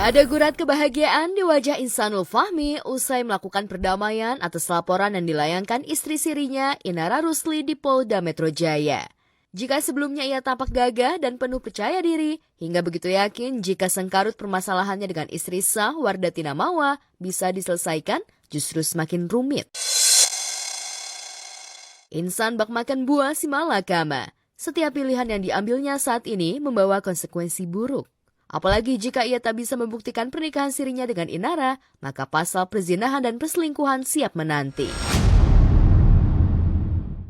Tak ada gurat kebahagiaan di wajah Insanul Fahmi usai melakukan perdamaian atas laporan yang dilayangkan istri sirinya Inara Rusli di Polda Metro Jaya. Jika sebelumnya ia tampak gagah dan penuh percaya diri, hingga begitu yakin jika sengkarut permasalahannya dengan istri sah Wardatina Mawa bisa diselesaikan, justru semakin rumit. Insan bak makan buah si malakama. Setiap pilihan yang diambilnya saat ini membawa konsekuensi buruk. Apalagi jika ia tak bisa membuktikan pernikahan sirinya dengan Inara, maka pasal perzinahan dan perselingkuhan siap menanti.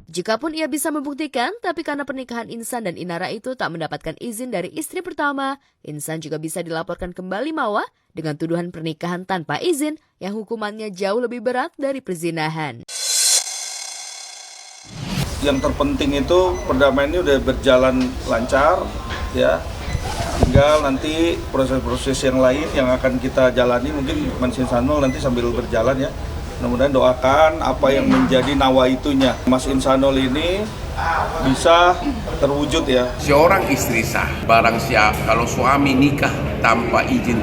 Jikapun ia bisa membuktikan, tapi karena pernikahan Insan dan Inara itu tak mendapatkan izin dari istri pertama, Insan juga bisa dilaporkan kembali Mawa dengan tuduhan pernikahan tanpa izin yang hukumannya jauh lebih berat dari perzinahan. Yang terpenting itu perdamaian ini udah berjalan lancar, ya. Tinggal nanti proses-proses yang lain yang akan kita jalani mungkin Mas Insanul nanti sambil berjalan ya. Mudah-mudahan doakan apa yang menjadi nawaitunya Mas Insanul ini bisa terwujud ya. Seorang istri sah, barang siap kalau suami nikah tanpa izin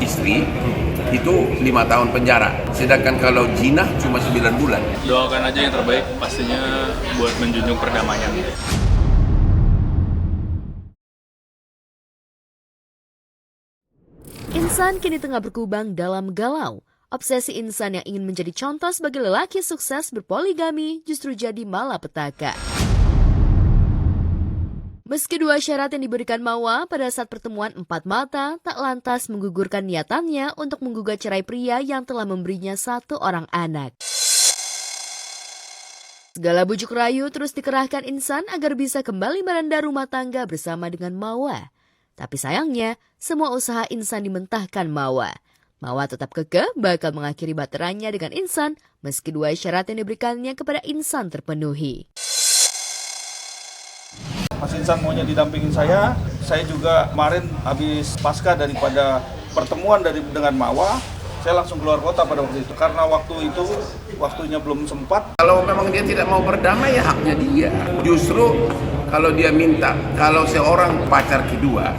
istri itu 5 tahun penjara. Sedangkan kalau jinah cuma 9 bulan. Doakan aja yang terbaik pastinya buat menjunjung perdamaian. Insan kini tengah berkubang dalam galau. Obsesi Insan yang ingin menjadi contoh sebagai lelaki sukses berpoligami justru jadi malapetaka. Meski dua syarat yang diberikan Mawa pada saat pertemuan empat mata tak lantas menggugurkan niatannya untuk menggugat cerai pria yang telah memberinya 1 orang anak. Segala bujuk rayu terus dikerahkan Insan agar bisa kembali merenda rumah tangga bersama dengan Mawa. Tapi sayangnya, semua usaha Insan dimentahkan Mawa. Mawa tetap kekeh bakal mengakhiri baterainya dengan Insan meski 2 syarat yang diberikannya kepada Insan terpenuhi. Mas Insan maunya didampingin saya juga kemarin habis pasca daripada pertemuan dengan Mawa, saya langsung keluar kota pada waktu itu. Karena waktunya belum sempat. Kalau memang dia tidak mau berdamai ya haknya dia. Justru kalau dia minta, kalau seorang pacar kedua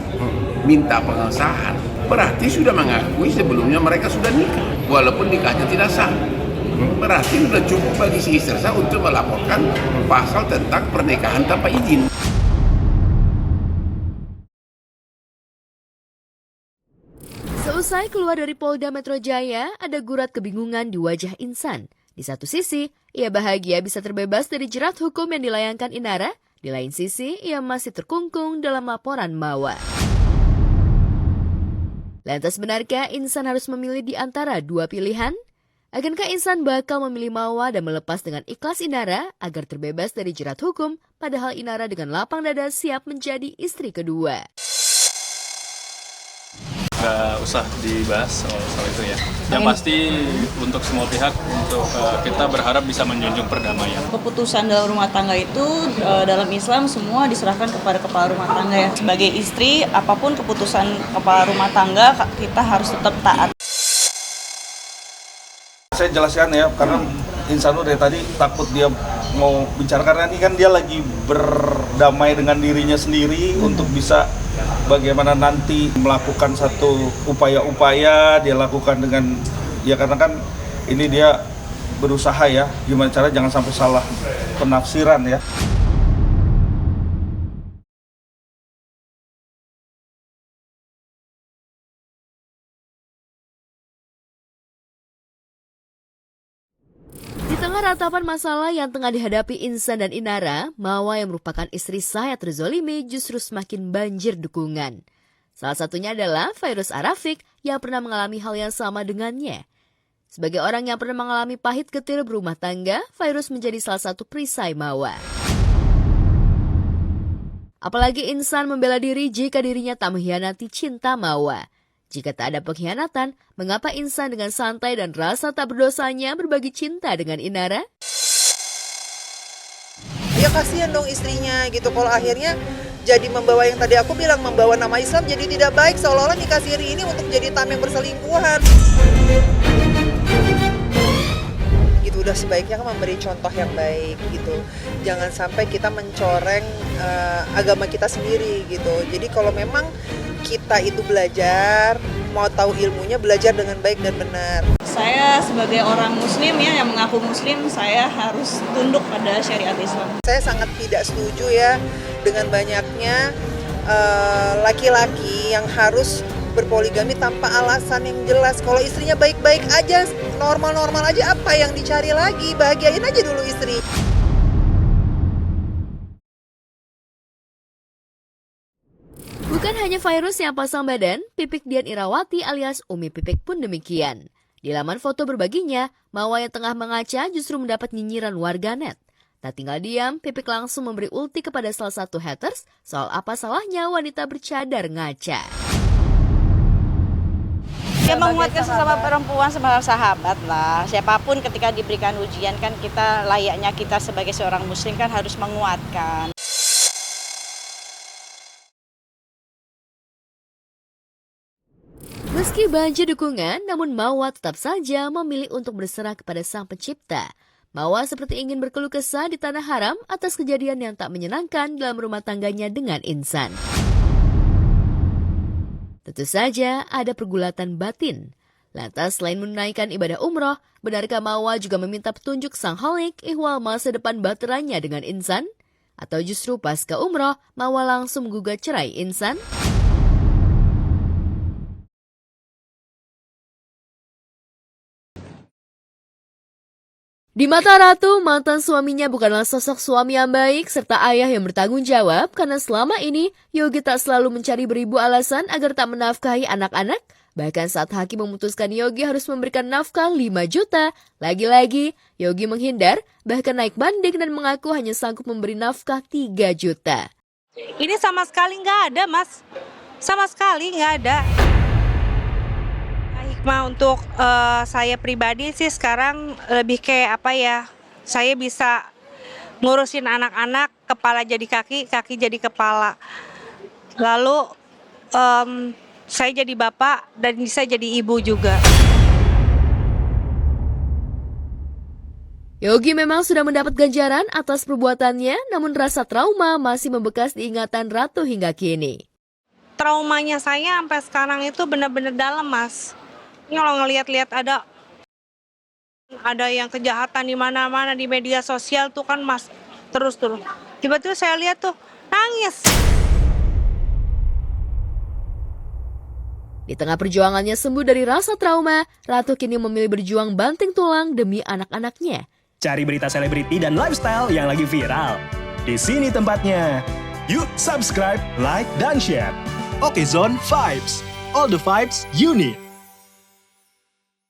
minta pengesahan, berarti sudah mengakui sebelumnya mereka sudah nikah, walaupun nikahnya tidak sah. Berarti sudah cukup bagi si istri sah untuk melaporkan pasal tentang pernikahan tanpa izin. Seusai keluar dari Polda Metro Jaya, ada gurat kebingungan di wajah Insan. Di satu sisi, ia bahagia bisa terbebas dari jerat hukum yang dilayangkan Inara. Di lain sisi, ia masih terkungkung dalam laporan Mawa. Lantas benarkah Insan harus memilih di antara 2 pilihan? Akankah Insan bakal memilih Mawa dan melepas dengan ikhlas Inara agar terbebas dari jerat hukum, padahal Inara dengan lapang dada siap menjadi istri kedua? Nggak usah dibahas soal itu ya. Yang pasti untuk semua pihak, untuk kita berharap bisa menjunjung perdamaian. Keputusan dalam rumah tangga itu dalam Islam semua diserahkan kepada kepala rumah tangga ya. Sebagai istri, apapun keputusan kepala rumah tangga kita harus tetap taat. Saya jelaskan ya, karena Insanul dari tadi takut dia mau bicara karena ini kan dia lagi berdamai dengan dirinya sendiri untuk bisa bagaimana nanti melakukan satu upaya-upaya dia lakukan dengan ya karena kan ini dia berusaha ya gimana cara jangan sampai salah penafsiran ya. Di tengah ratapan masalah yang tengah dihadapi Insan dan Inara, Mawa yang merupakan istri sah yang terzolimi justru semakin banjir dukungan. Salah satunya adalah Fairuz Arafik yang pernah mengalami hal yang sama dengannya. Sebagai orang yang pernah mengalami pahit getir berumah tangga, Fairuz menjadi salah satu perisai Mawa. Apalagi Insan membela diri jika dirinya tak mengkhianati cinta Mawa. Jika tak ada pengkhianatan, mengapa Insan dengan santai dan rasa tak berdosanya berbagi cinta dengan Inara? Ya kasihan dong istrinya gitu kalau akhirnya jadi membawa yang tadi aku bilang membawa nama Islam jadi tidak baik seolah-olah nikah siri ini untuk jadi tameng perselingkuhan. Gitu udah sebaiknya kan memberi contoh yang baik gitu. Jangan sampai kita mencoreng agama kita sendiri gitu. Jadi kalau memang kita itu belajar mau tahu ilmunya, belajar dengan baik dan benar. Saya sebagai orang muslim ya yang mengaku muslim, saya harus tunduk pada syariat Islam. Saya sangat tidak setuju ya dengan banyaknya laki-laki yang harus berpoligami tanpa alasan yang jelas. Kalau istrinya baik-baik aja, normal-normal aja, apa yang dicari lagi? Bahagiain aja dulu istri. Bukan hanya virus yang pasang badan, Pipik Dian Irawati alias Umi Pipik pun demikian. Di laman foto berbaginya, Mawa yang tengah mengaca justru mendapat nyinyiran warganet. Tak tinggal diam, Pipik langsung memberi ulti kepada salah satu haters soal apa salahnya wanita bercadar ngaca. Ya menguatkan sesama perempuan, sebagai sahabat lah. Siapapun ketika diberikan ujian kan kita layaknya kita sebagai seorang muslim kan harus menguatkan. Meski banjir dukungan, namun Mawa tetap saja memilih untuk berserah kepada Sang Pencipta. Mawa seperti ingin berkeluh kesah di tanah haram atas kejadian yang tak menyenangkan dalam rumah tangganya dengan insan. Tentu saja ada pergulatan batin. Lantas selain menunaikan ibadah umroh, benarkah Mawa juga meminta petunjuk Sang Khalik ihwal masa depan baterainya dengan insan? Atau justru pasca umroh, Mawa langsung menggugat cerai insan? Di mata Ratu, mantan suaminya bukanlah sosok suami yang baik serta ayah yang bertanggung jawab karena selama ini Yogi tak selalu mencari beribu alasan agar tak menafkahi anak-anak. Bahkan saat hakim memutuskan Yogi harus memberikan nafkah 5 juta, lagi-lagi Yogi menghindar bahkan naik banding dan mengaku hanya sanggup memberi nafkah 3 juta. Ini sama sekali nggak ada, Mas. Sama sekali nggak ada. Hikmah untuk saya pribadi sih sekarang lebih kayak apa ya, saya bisa ngurusin anak-anak, kepala jadi kaki, kaki jadi kepala. Lalu saya jadi bapak dan bisa jadi ibu juga. Yogi memang sudah mendapat ganjaran atas perbuatannya, namun rasa trauma masih membekas di ingatan Ratu hingga kini. Traumanya saya sampai sekarang itu benar-benar dalam, Mas. Kalau ngelihat-lihat ada yang kejahatan di mana-mana di media sosial tuh kan Mas, terus. Tiba-tiba saya lihat tuh nangis. Di tengah perjuangannya sembuh dari rasa trauma, Ratu kini memilih berjuang banting tulang demi anak-anaknya. Cari berita selebriti dan lifestyle yang lagi viral. Di sini tempatnya. Yuk subscribe, like, dan share. Oke Zone Vibes. All the vibes you need.